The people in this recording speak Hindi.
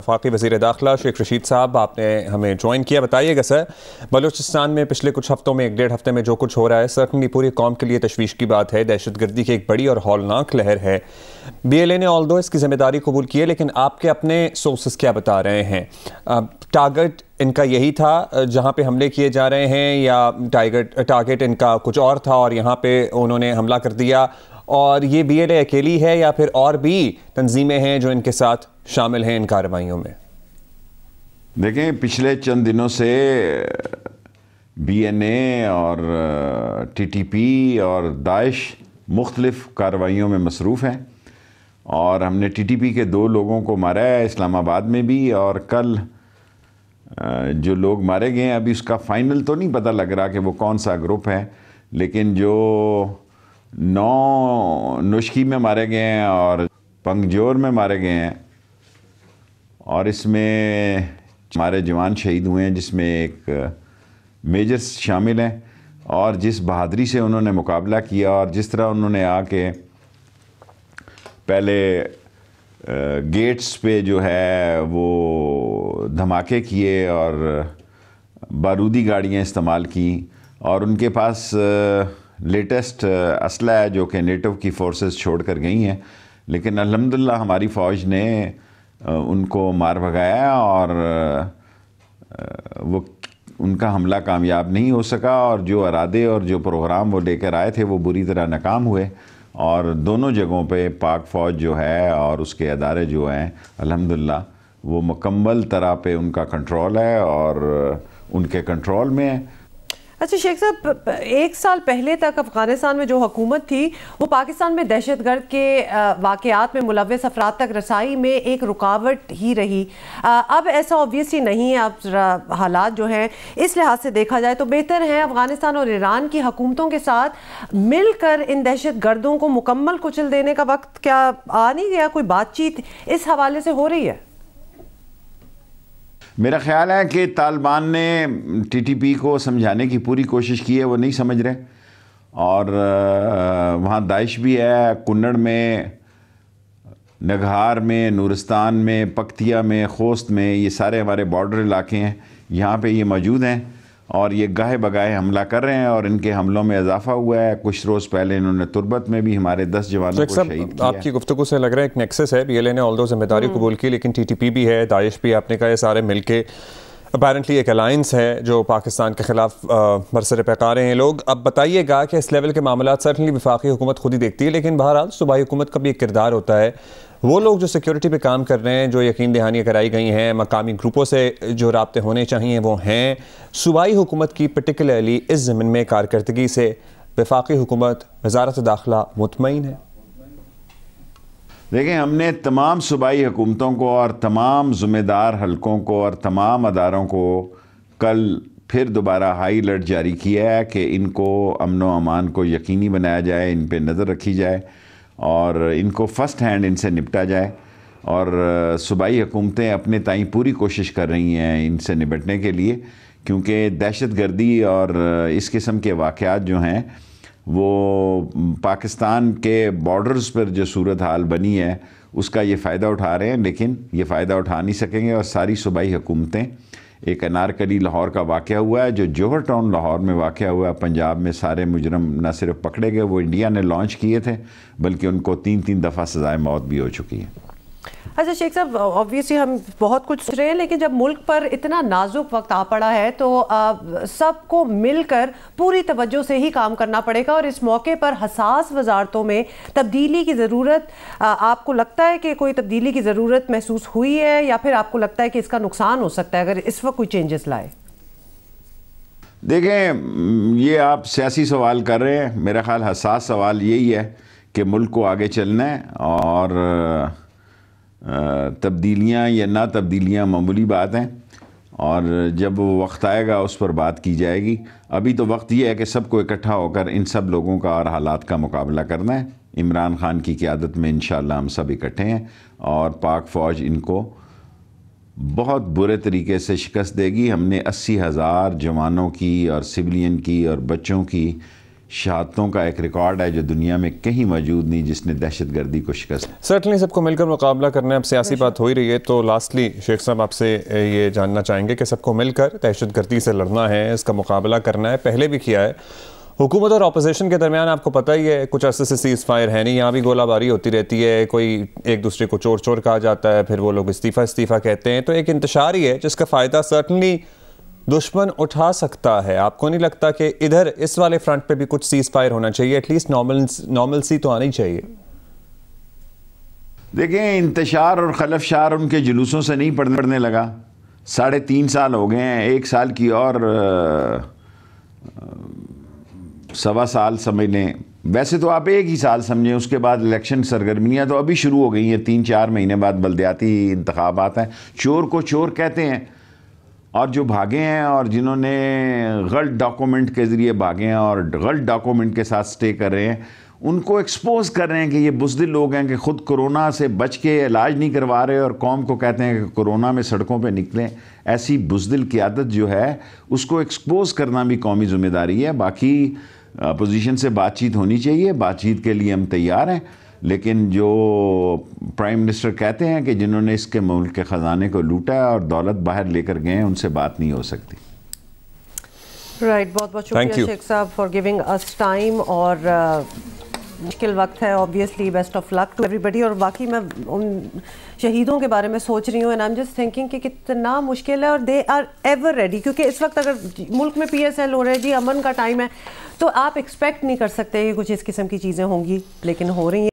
वफाकी वज़ीर दाखिला शेख रशीद साहब, आपने हमें ज्वाइन किया। बताइएगा सर, बलूचिस्तान में पिछले कुछ हफ्तों में, एक डेढ़ हफ्ते में जो कुछ हो रहा है, सर्टनली पूरी कौम के लिए तशवीश की बात है। दहशतगर्दी की एक बड़ी और हौलनाक लहर है। BLA ने ऑल्दो इसकी जिम्मेदारी कबूल की है, लेकिन आपके अपने सोर्सेस क्या बता रहे हैं? टारगेट इनका यही था जहाँ पे हमले किए जा रहे हैं, या टारगेट इनका कुछ और था और यहाँ पे उन्होंने हमला कर दिया? और ये BLA अकेली है या फिर और भी तंजीमें हैं जो इनके साथ शामिल हैं इन कार्रवाइयों में? देखें, पिछले चंद दिनों से BNA और TTP और दाइश मुख्तलिफ कार्रवाइयों में मसरूफ़ हैं, और हमने TTP के 2 लोगों को मारा है इस्लामाबाद में भी, और कल जो लोग मारे गए हैं, अभी उसका फ़ाइनल तो नहीं पता लग रहा कि वो कौन सा ग्रुप है, लेकिन जो 9 नुश्की में मारे गए हैं और पंगजोर में मारे गए हैं, और इसमें हमारे जवान शहीद हुए हैं, जिसमें एक मेजर शामिल हैं। और जिस बहादरी से उन्होंने मुकाबला किया और जिस तरह उन्होंने आके पहले गेट्स पे जो है वो धमाके किए और बारूदी गाड़ियाँ इस्तेमाल की, और उनके पास लेटेस्ट असला है जो कि नेटो की फोर्सेस छोड़ कर गई हैं, लेकिन अल्हम्दुलिल्लाह हमारी फ़ौज ने उनको मार भगाया और वो उनका हमला कामयाब नहीं हो सका, और जो इरादे और जो प्रोग्राम वो लेकर आए थे वो बुरी तरह नाकाम हुए। और दोनों जगहों पे पाक फ़ौज जो है और उसके अदारे जो हैं, अल्हम्दुलिल्लाह वो मुकम्मल तरह पे उनका कंट्रोल है और उनके कंट्रोल में है। अच्छा शेख साहब, 1 साल पहले तक अफ़गानिस्तान में जो हुकूमत थी वो पाकिस्तान में दहशतगर्द के वाक़यात में मुलव्वस अफराद तक रसाई में एक रुकावट ही रही। अब ऐसा ऑब्वियसली नहीं है। अब हालात जो हैं इस लिहाज से देखा जाए तो बेहतर है। अफ़गानिस्तान और ईरान की हुकूमतों के साथ मिलकर इन दहशतगर्दों को मुकम्मल कुचल देने का वक्त क्या आ नहीं गया? कोई बातचीत इस हवाले से हो रही है? मेरा ख़्याल है कि तालिबान ने TTP को समझाने की पूरी कोशिश की है, वो नहीं समझ रहे। और वहाँ दाइश भी है, कुन्नड़ में, नगहार में, नूरिस्तान में, पक्तिया में, खोस्त में, ये सारे हमारे बॉर्डर इलाके हैं, यहाँ पे ये मौजूद हैं और ये गाहे बगाहे हमला कर रहे हैं और इनके हमलों में इजाफा हुआ है। कुछ रोज़ पहले इन्होंने तुर्बत में भी हमारे 10 जवानों को शहीद किया। आपकी गुफ्तगू से लग रहा है एक नेक्सस है। BLA ने ऑल्दो जिम्मेदारी कबूल की, लेकिन TTP भी है, दाइश भी, आपने कहा ये सारे मिलके अपैरेंटली एक अलायंस है जो पाकिस्तान के ख़िलाफ़ बरसर पैकार हैं लोग। अब बताइएगा कि इस लेवल के मामला सर्टनली वफाकी हुकूमत खुद ही देखती है, लेकिन बहरहाल सूबाई हुकूमत का भी एक किरदार होता है। वो लोग जो सिक्योरिटी पे काम कर रहे हैं, जो यकीन दहानियाँ कराई गई हैं, मकामी ग्रुपों से जो राब्ते होने चाहिए वो हैं। सूबाई हुकूमत की पर्टिकुलरली इस ज़मीन में कारकर्दगी से वफाकी हुकूमत, वज़ारत दाखिला मुतमईन है? देखें, हमने तमाम सूबाई हुकूमतों को और तमाम ज़िम्मेदार हलकों को और तमाम अदारों को कल फिर दोबारा हाई अलर्ट जारी किया है कि इनको अमन व अमान को यकीनी बनाया जाए, इन पे नज़र रखी जाए और इनको फ़र्स्ट हैंड इनसे निपटा जाए। और सूबाई हुकूमतें अपने ताईं पूरी कोशिश कर रही हैं इनसे निपटने के लिए, क्योंकि दहशतगर्दी और इस किस्म के वाक़यात जो हैं वो पाकिस्तान के बॉर्डर्स पर जो सूरत हाल बनी है उसका ये फ़ायदा उठा रहे हैं, लेकिन ये फ़ायदा उठा नहीं सकेंगे। और सारी सूबाई हुकूमतें, एक अनारकली लाहौर का वाक़या हुआ है जो जौहर टाउन लाहौर में वाक़या हुआ है, पंजाब में सारे मुजरम न सिर्फ पकड़े गए, वो इंडिया ने लॉन्च किए थे, बल्कि उनको 3-3 दफ़ा सज़ाए मौत भी हो चुकी है। अच्छा शेख साहब, ऑब्वियसली हम बहुत कुछ सोच रहे हैं, लेकिन जब मुल्क पर इतना नाजुक वक्त आ पड़ा है तो सबको मिलकर पूरी तवज्जो से ही काम करना पड़ेगा। और इस मौके पर हसास वजारतों में तब्दीली की ज़रूरत, आपको लगता है कि कोई तब्दीली की ज़रूरत महसूस हुई है, या फिर आपको लगता है कि इसका नुकसान हो सकता है अगर इस वक्त कोई चेंजेस लाए? देखें, ये आप सियासी सवाल कर रहे हैं। मेरा ख्याल हसास सवाल यही है कि मुल्क को आगे चलना है और तब्दीलियाँ या ना तब्दीलियाँ मामूली बात हैं, और जब वो वक्त आएगा उस पर बात की जाएगी। अभी तो वक्त ये है कि सबको इकट्ठा होकर इन सब लोगों का और हालात का मुकाबला करना है। इमरान खान की क़यादत में इंशाअल्लाह हम सब इकट्ठे हैं और पाक फ़ौज इनको बहुत बुरे तरीके से शिकस्त देगी। हमने 80,000 जवानों की और सिविलियन की और बच्चों की शहादतों का एक रिकॉर्ड है जो दुनिया में कहीं मौजूद नहीं, जिसने दहशत गर्दी को शिकस्त। सर्टनली सबको मिलकर मुकाबला करना है। अब सियासी बात हो ही रही है, तो लास्टली शेख साहब आपसे ये जानना चाहेंगे कि सबको मिलकर दहशत गर्दी से लड़ना है, इसका मुकाबला करना है, पहले भी किया है। हुकूमत और अपोजिशन के दरमियान आपको पता ही है कुछ अरसे से सीज़ फायर है नहीं, यहाँ भी गोलाबारी होती रहती है, कोई एक दूसरे को चोर चोर कहा जाता है, फिर वो लोग इस्तीफ़ा कहते हैं, तो एक इंतशार ही है जिसका फ़ायदा सर्टनली दुश्मन उठा सकता है। आपको नहीं लगता कि इधर इस वाले फ्रंट पे भी कुछ सीज़ फायर होना चाहिए, एटलीस्ट नॉर्मलसी तो आनी चाहिए? देखें, इंतशार और खलफशार उनके जुलूसों से नहीं पड़ने लगा। 3.5 साल हो गए हैं, 1 साल की और 1.25 साल समझ लें। वैसे तो आप 1 ही साल समझें, उसके बाद इलेक्शन सरगर्मियाँ तो अभी शुरू हो गई हैं। 3-4 महीने बाद बल्दियाती इंतखाबात हैं। चोर को चोर कहते हैं, और जो भागे हैं और जिन्होंने गलत डॉक्यूमेंट के ज़रिए भागे हैं और गलत डॉक्यूमेंट के साथ स्टे कर रहे हैं, उनको एक्सपोज कर रहे हैं कि ये बुज़दिल लोग हैं कि ख़ुद कोरोना से बच के इलाज नहीं करवा रहे और कौम को कहते हैं कि कोरोना में सड़कों पे निकलें। ऐसी बुज़दिल क़ियादत जो है उसको एक्सपोज करना भी कौमी ज़िम्मेदारी है। बाकी अपोजिशन से बातचीत होनी चाहिए, बातचीत के लिए हम तैयार हैं, लेकिन जो प्राइम मिनिस्टर कहते हैं कि जिन्होंने इसके मुल्क के ख़जाने को लूटा है और दौलत बाहर लेकर गए हैं, उनसे बात नहीं हो सकती। राइट, बहुत बहुत शुक्रिया शेख साहब फॉर गिविंग अस टाइम। और मुश्किल वक्त है, obviously best of luck to everybody. और बाकी मैं उन शहीदों के बारे में सोच रही हूँ and I am just thinking कि कितना मुश्किल है, और दे आर एवर रेडी, क्योंकि इस वक्त अगर मुल्क में PSL हो रहे जी, अमन का टाइम है, तो आप एक्सपेक्ट नहीं कर सकते कि कुछ इस किस्म की चीज़ें होंगी, लेकिन हो रही हैं।